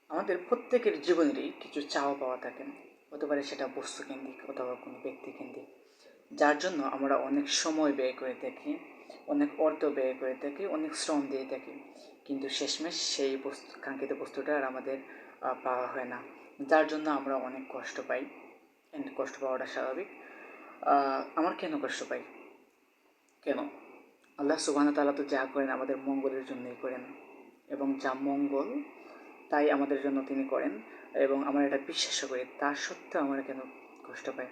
আমাদের প্রত্যেকের জীবনেরই কিছু চাওয়া পাওয়া থাকে, হতে পারে সেটা বস্তুকেন্দ্রিক অথবা কোনো ব্যক্তিকেন্দ্রিক, যার জন্য আমরা অনেক সময় ব্যয় করে থাকি, অনেক অর্থ ব্যয় করে থাকি, অনেক শ্রম দিয়ে থাকি, কিন্তু শেষমেশ সেই কাঙ্ক্ষিত বস্তুটা আর আমাদের পাওয়া হয় না, যার জন্য আমরা অনেক কষ্ট পাই। কষ্ট পাওয়াটা স্বাভাবিক। আমার কেন কষ্ট পাই? কেন? আল্লাহ সুবহানাহু ওয়া তাআলা তো যা করেন আমাদের মঙ্গলের জন্যই করেন, এবং যা মঙ্গল তাই আমাদের জন্য তিনি করেন, এবং আমরা এটা বিশ্বাস করি। তা সত্ত্বেও আমরা কেন কষ্ট পাই?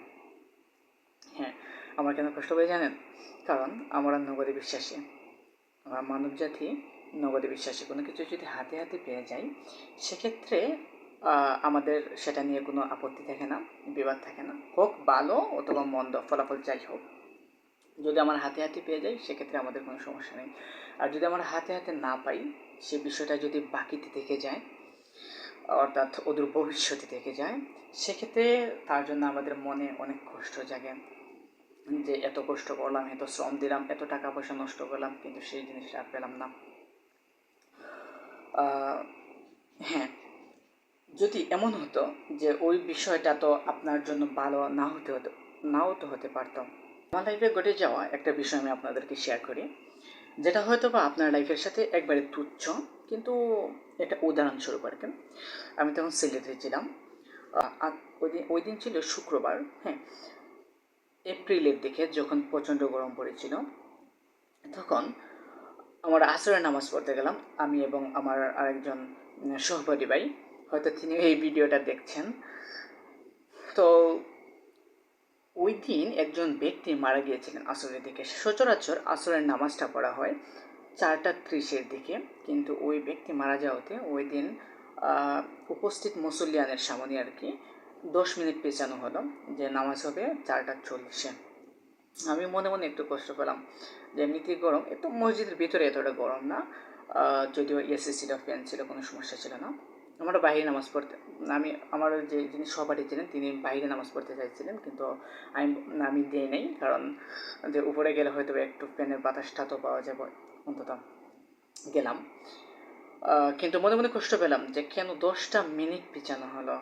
হ্যাঁ, আমরা কেন কষ্ট পাই জানেন? কারণ আমরা নগদে বিশ্বাসী। আমরা মানব জাতি নগদে বিশ্বাসী। কোনো কিছু যদি হাতে হাতে পেয়ে যাই, সেক্ষেত্রে আমাদের সেটা নিয়ে কোনো আপত্তি থাকে না, বিবাদ থাকে না, হোক ভালো অথবা মন্দ, ফলাফল যাই হোক। যদি আমার হাতে হাতে পেয়ে যাই, সেক্ষেত্রে আমাদের কোনো সমস্যা নেই। আর যদি আমরা হাতে হাতে না পাই, সে বিষয়টা যদি বাকিতে থেকে যায়, অর্থাৎ অদূর ভবিষ্যতে থেকে যায়, সেক্ষেত্রে তার জন্য আমাদের মনে অনেক কষ্ট জাগে, যে এত কষ্ট করলাম, এত শ্রম দিলাম, এত টাকা পয়সা নষ্ট করলাম, কিন্তু সেই জিনিসটা আর পেলাম না। হ্যাঁ, যদি এমন হতো যে ওই বিষয়টা তো আপনার জন্য ভালো নাও তো হতে পারতো। আমার লাইফে ঘটে যাওয়া একটা বিষয় আমি আপনাদেরকে শেয়ার করি, যেটা হয়তো বা আপনার লাইফের সাথে একবারে তুচ্ছ, কিন্তু এটা উদাহরণস্বরূপ আর কি। আমি তখন সিলেটে ছিলাম। ওই দিন ছিল শুক্রবার। হ্যাঁ, এপ্রিলের দিকে যখন প্রচণ্ড গরম পড়েছিল, তখন আমরা আসরের নামাজ পড়তে গেলাম, আমি এবং আমার আরেকজন সহপাঠী ভাই, হয়তো তিনি এই ভিডিওটা দেখছেন। তো ওই দিন একজন ব্যক্তি মারা গিয়েছিলেন আসরের দিকে। সচরাচর আসরের নামাজটা পড়া হয় 4:30-এর দিকে, কিন্তু ওই ব্যক্তি মারা যাওয়াতে ওই দিন উপস্থিত মুসল্লিয়ানের সামনে আর কি 10 মিনিট পেছানো হলো, যে নামাজ হবে 4:40-এ। আমি মনে মনে একটু কষ্ট পেলাম, যে এমনিতেই গরম, একটু মসজিদের ভিতরে এতটা গরম না, যদিও এসি ছিল, ফ্যান ছিল, কোনো সমস্যা ছিল না। আমরা বাইরে নামাজ পড়তে, আমার যিনি সহপাঠী ছিলেন তিনি বাইরে নামাজ পড়তে চাইছিলেন, কিন্তু আমি আমি দিই নাই, কারণ যে উপরে গেলে হয়তো একটু ফ্যানের বাতাসটা তো পাওয়া যাবে, অন্তত গেলাম। কিন্তু মনে মনে কষ্ট পেলাম যে কেন 10টা মিনিট পিছানো হলো।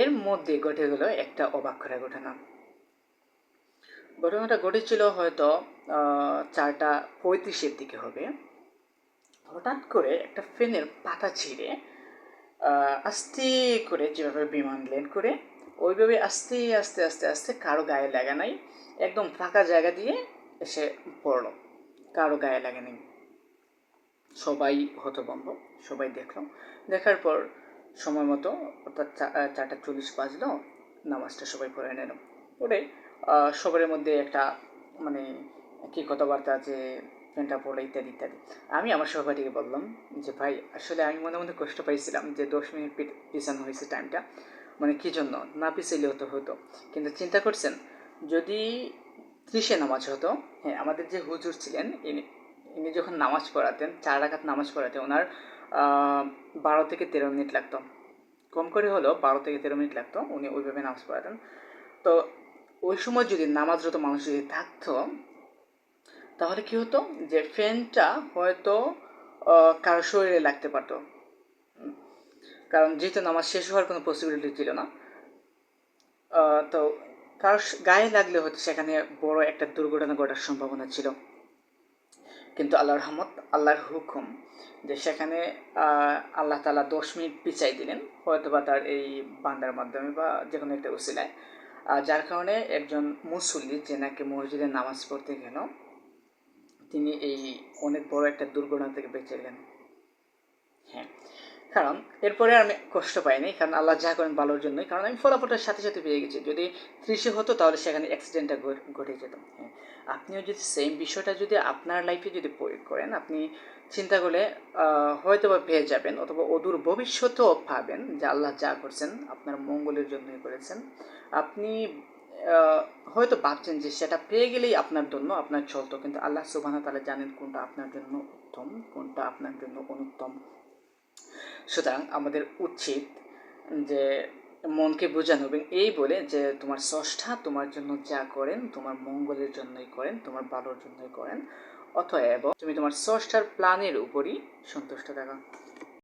এর মধ্যে ঘটে গেল একটা অবাক করা ঘটনা। ঘটনাটা ঘটেছিল হয়তো 4:35-এর দিকে হবে। হঠাৎ করে একটা ফ্যানের পাতা ছিঁড়ে আস্তে করে, যেভাবে বিমান ল্যান্ড করে ওইভাবে আস্তে আস্তে আস্তে আস্তে, কারো গায়ে লাগা নাই, একদম ফাঁকা জায়গা দিয়ে এসে পড়ল, কারো গায়ে লাগে নাই। সবাই হতভম্ব, সবাই দেখলো। দেখার পর সময় মতো, অর্থাৎ 4:40 বাজলো, নামাজটা সবাই পড়ে নিল। পড়ে সবার মধ্যে একটা মানে কি কথাবার্তা, যে ফ্যানটা পড়লো ইত্যাদি ইত্যাদি। আমি আমার সহপাঠীকে বললাম যে ভাই, আসলে আমি মনে মনে কষ্ট পাইছিলাম যে 10 মিনিট পিছানো হয়েছে টাইমটা, মানে কী জন্য না পিছাইলেও তো হতো, কিন্তু চিন্তা করছেন যদি 30-এ নামাজ হতো। হ্যাঁ, আমাদের যে হুজুর ছিলেন, ইনি যখন নামাজ পড়াতেন, 4 রাকাত নামাজ পড়াতেন, ওনার 12 থেকে 13 মিনিট লাগতো, কম করে হলেও 12 থেকে 13 মিনিট লাগতো, উনি ওইভাবে নামাজ পড়াতেন। তো ওই সময় যদি নামাজরত মানুষ যদি থাকতো, তাহলে কি হতো, যে ফ্যানটা হয়তো কারো শরীরে লাগতে পারতো, কারণ যেহেতু নামাজ শেষ হওয়ার কোনো পসিবিলিটি ছিল না। তো কারো গায়ে লাগলে হয়তো সেখানে বড় একটা দুর্ঘটনা ঘটার সম্ভাবনা ছিল, কিন্তু আল্লাহর রহমত, আল্লাহর হুকুম, যে সেখানে আল্লাহ তাআলা 10 মিনিট পিছাই দিলেন, হয়তো বা তার এই বান্দার মাধ্যমে বা যে কোনো একটা উসিলায়, যার কারণে একজন মুসল্লি যে নাকি মসজিদে নামাজ পড়তে গেল, তিনি এই অনেক বড় একটা দুর্ঘটনা থেকে বেঁচে গেলেন। হ্যাঁ, কারণ এরপরে আমি কষ্ট পাইনি, কারণ আল্লাহ যা করেন ভালোর জন্যই, কারণ আমি ফলাফলটার সাথে সাথে পেয়ে গেছি। যদি 30-এ হতো তাহলে সেখানে অ্যাক্সিডেন্টটা ঘটে যেত। হ্যাঁ, আপনিও যদি সেম বিষয়টা যদি আপনার লাইফে যদি প্রয়োগ করেন, আপনি চিন্তা করলে হয়তো বা পেয়ে যাবেন, অথবা অদূর ভবিষ্যতেও পাবেন, যে আল্লাহ যা করছেন আপনার মঙ্গলের জন্যই করেছেন। আপনি হয়তো ভাবছেন যে সেটা পেয়ে গেলেই আপনার জন্য আপনার চলতো, কিন্তু আল্লাহ সুবহানাহু ওয়া তাআলা জানেন কোনটা আপনার জন্য উত্তম, কোনটা আপনার জন্য অনুত্তম। সুতরাং আমাদের উচিত যে মনকে বোঝানো, এবং এই বলে যে তোমার স্রষ্টা তোমার জন্য যা করেন তোমার মঙ্গলের জন্যই করেন, তোমার ভালোর জন্যই করেন, অতএব তুমি তোমার স্রষ্টার প্ল্যানের উপরই সন্তুষ্ট থাকো।